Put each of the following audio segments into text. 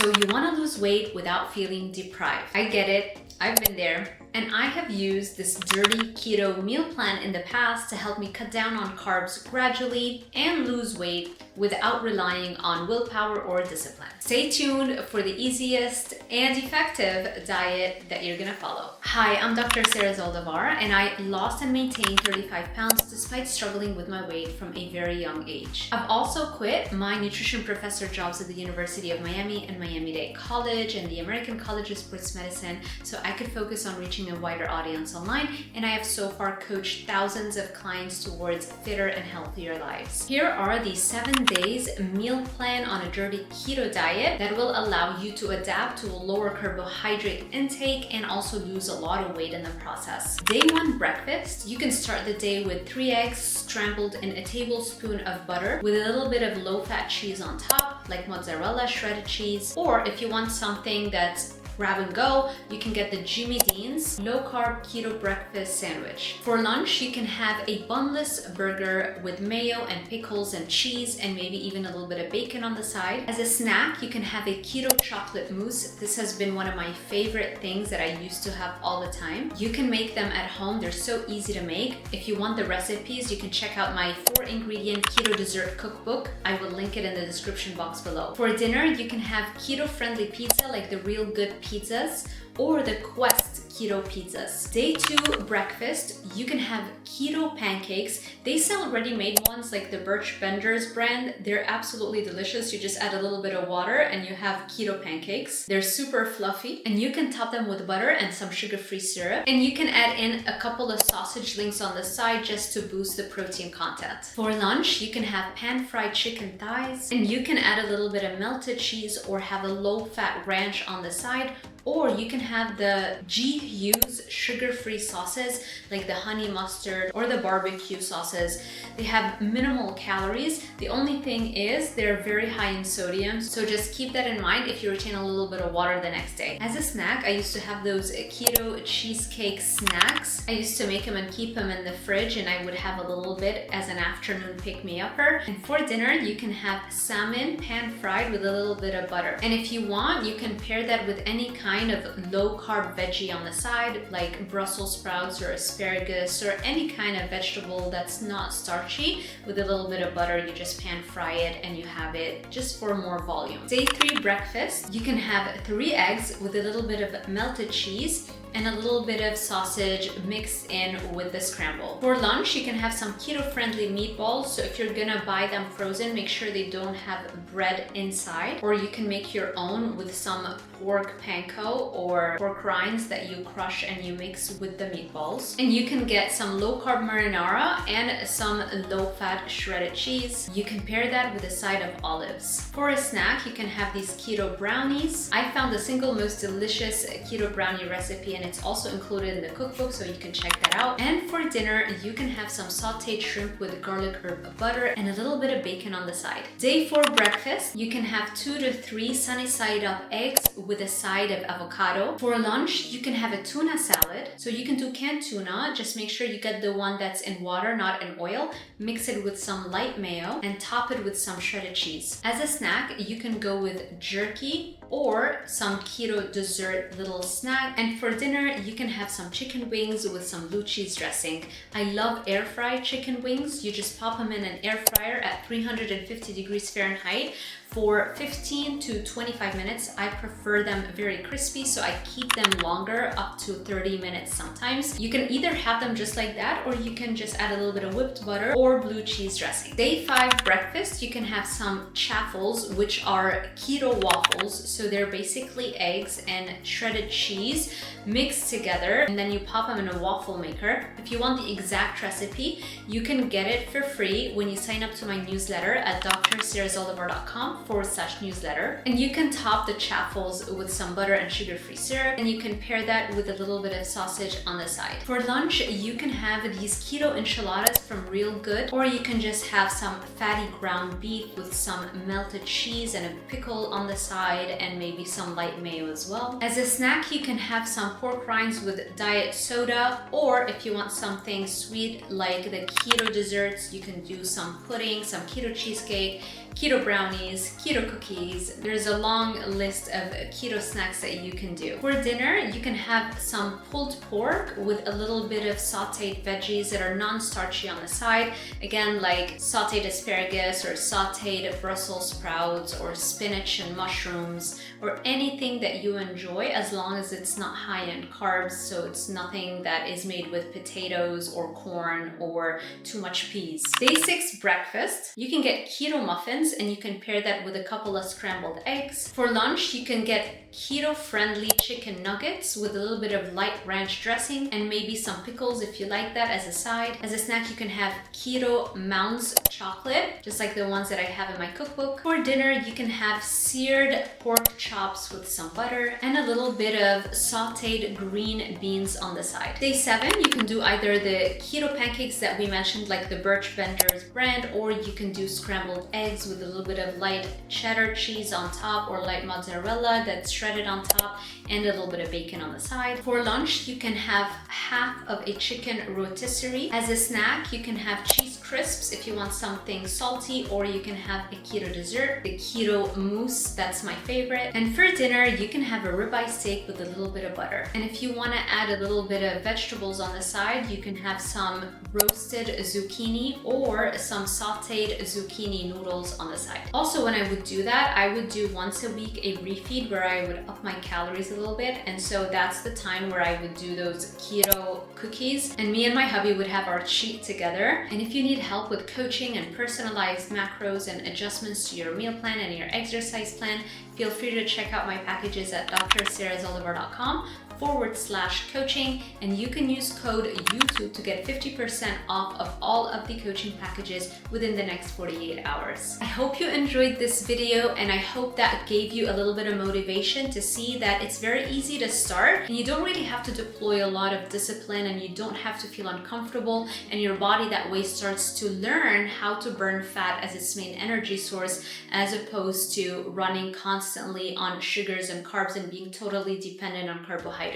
So you want to lose weight without feeling deprived. I get it. I've been there. And I have used this dirty keto meal plan in the past to help me cut down on carbs gradually and lose weight without relying on willpower or discipline. Stay tuned for the easiest and effective diet that you're gonna follow. Hi, I'm Dr. Sarah Zaldivar, and I lost and maintained 35 pounds despite struggling with my weight from a very young age. I've also quit my nutrition professor jobs at the University of Miami and Miami-Dade College and the American College of Sports Medicine so I could focus on reaching a wider audience online, and I have so far coached thousands of clients towards fitter and healthier lives. Here are the 7 days meal plan on a dirty keto diet that will allow you to adapt to a lower carbohydrate intake and also lose a lot of weight in the process. Day 1 breakfast, you can start the day with 3 eggs scrambled in a tablespoon of butter with a little bit of low-fat cheese on top, like mozzarella, shredded cheese, or if you want something that's grab and go, you can get the Jimmy Dean's low-carb keto breakfast sandwich. For lunch, you can have a bunless burger with mayo and pickles and cheese and maybe even a little bit of bacon on the side. As a snack, you can have a keto chocolate mousse. This has been one of my favorite things that I used to have all the time. You can make them at home. They're so easy to make. If you want the recipes, you can check out my 4-ingredient keto dessert cookbook. I will link it in the description box below. For dinner, you can have keto-friendly pizza like the Real Good pizzas or the Quest keto pizzas. Day 2 breakfast, you can have keto pancakes. They sell ready-made ones like the Birch Benders brand. They're absolutely delicious. You just add a little bit of water and you have keto pancakes. They're super fluffy and you can top them with butter and some sugar-free syrup. And you can add in a couple of sausage links on the side just to boost the protein content. For lunch, you can have pan-fried chicken thighs and you can add a little bit of melted cheese or have a low-fat ranch on the side. Or you can have the G Hughes sugar-free sauces like the honey mustard or the barbecue sauces. They have minimal calories. The only thing is they're very high in sodium, so just keep that in mind if you retain a little bit of water the next day. As a snack, I used to have those keto cheesecake snacks. I used to make them and keep them in the fridge, and I would have a little bit as an afternoon pick-me-upper. And for dinner, you can have salmon pan-fried with a little bit of butter. And if you want, you can pair that with any kind of low-carb veggie on the side, like Brussels sprouts or asparagus or any kind of vegetable that's not starchy. With a little bit of butter, you just pan fry it and you have it just for more volume. Day 3 breakfast, you can have 3 eggs with a little bit of melted cheese and a little bit of sausage mixed in with the scramble. For lunch, you can have some keto-friendly meatballs. So if you're gonna buy them frozen, make sure they don't have bread inside, or you can make your own with some pork panko or pork rinds that you crush and you mix with the meatballs. And you can get some low-carb marinara and some low-fat shredded cheese. You can pair that with a side of olives. For a snack, you can have these keto brownies. I found the single most delicious keto brownie recipe, and it's also included in the cookbook, so you can check that out. And for dinner, you can have some sauteed shrimp with garlic herb butter and a little bit of bacon on the side. Day 4 breakfast, you can have 2 to 3 sunny side up eggs with a side of avocado. For lunch, you can have a tuna salad. So you can do canned tuna, just make sure you get the one that's in water, not in oil. Mix it with some light mayo and top it with some shredded cheese. As a snack, you can go with jerky or some keto dessert little snack. And for dinner, you can have some chicken wings with some blue cheese dressing. I love air fried chicken wings. You just pop them in an air fryer at 350 degrees Fahrenheit for 15 to 25 minutes. I prefer them very crispy, so I keep them longer, up to 30 minutes sometimes. You can either have them just like that, or you can just add a little bit of whipped butter or blue cheese dressing. Day 5 breakfast, you can have some chaffles, which are keto waffles. So they're basically eggs and shredded cheese mixed together, and then you pop them in a waffle maker. If you want the exact recipe, you can get it for free when you sign up to my newsletter at drsarahzaldivar.com/newsletter. And you can top the chaffles with some butter and sugar-free syrup, and you can pair that with a little bit of sausage on the side. For lunch, you can have these keto enchiladas from Real Good, or you can just have some fatty ground beef with some melted cheese and a pickle on the side and maybe some light mayo as well. As a snack, you can have some pork rinds with diet soda, or if you want something sweet like the keto desserts, you can do some pudding, some keto cheesecake, keto brownies, keto cookies. There's a long list of keto snacks that you can do. For dinner, you can have some pulled pork with a little bit of sauteed veggies that are non-starchy on the side. Again, like sauteed asparagus or sauteed Brussels sprouts or spinach and mushrooms, or anything that you enjoy as long as it's not high in carbs, so it's nothing that is made with potatoes or corn or too much peas. Day 6 breakfast, you can get keto muffins and you can pair that with a couple of scrambled eggs. For lunch, you can get keto-friendly chicken nuggets with a little bit of light ranch dressing and maybe some pickles if you like that as a side. As a snack, you can have keto mounds chocolate, just like the ones that I have in my cookbook. For dinner, you can have seared pork chops with some butter and a little bit of sauteed green beans on the side. Day 7, you can do either the keto pancakes that we mentioned, like the Birch Benders brand, or you can do scrambled eggs with a little bit of light cheddar cheese on top or light mozzarella that's shredded on top and a little bit of bacon on the side. For lunch, you can have half of a chicken rotisserie. As a snack, you can have cheese crisps if you want something salty, or you can have a keto dessert, the keto mousse, that's my favorite. And for dinner, you can have a ribeye steak with a little bit of butter. And if you want to add a little bit of vegetables on the side, you can have some roasted zucchini or some sauteed zucchini noodles on the side. Also, when I would do that, I would do once a week a refeed where I would up my calories a little bit, and so that's the time where I would do those keto cookies, and me and my hubby would have our cheat together. And if you need help with coaching and personalized macros and adjustments to your meal plan and your exercise plan, feel free to check out my packages at drsarahzolivar.com/coaching, and you can use code YouTube to get 50% off of all of the coaching packages within the next 48 hours. I hope you enjoyed this video, and I hope that gave you a little bit of motivation to see that it's very easy to start and you don't really have to deploy a lot of discipline, and you don't have to feel uncomfortable, and your body that way starts to learn how to burn fat as its main energy source, as opposed to running constantly on sugars and carbs and being totally dependent on carbohydrates.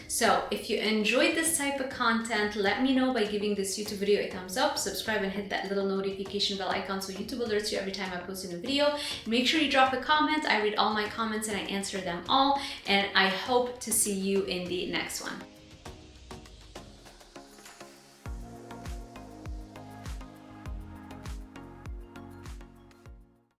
So if you enjoyed this type of content, let me know by giving this YouTube video a thumbs up, subscribe, and hit that little notification bell icon so YouTube alerts you every time I post a new video. Make sure you drop a comment. I read all my comments and I answer them all, and I hope to see you in the next one.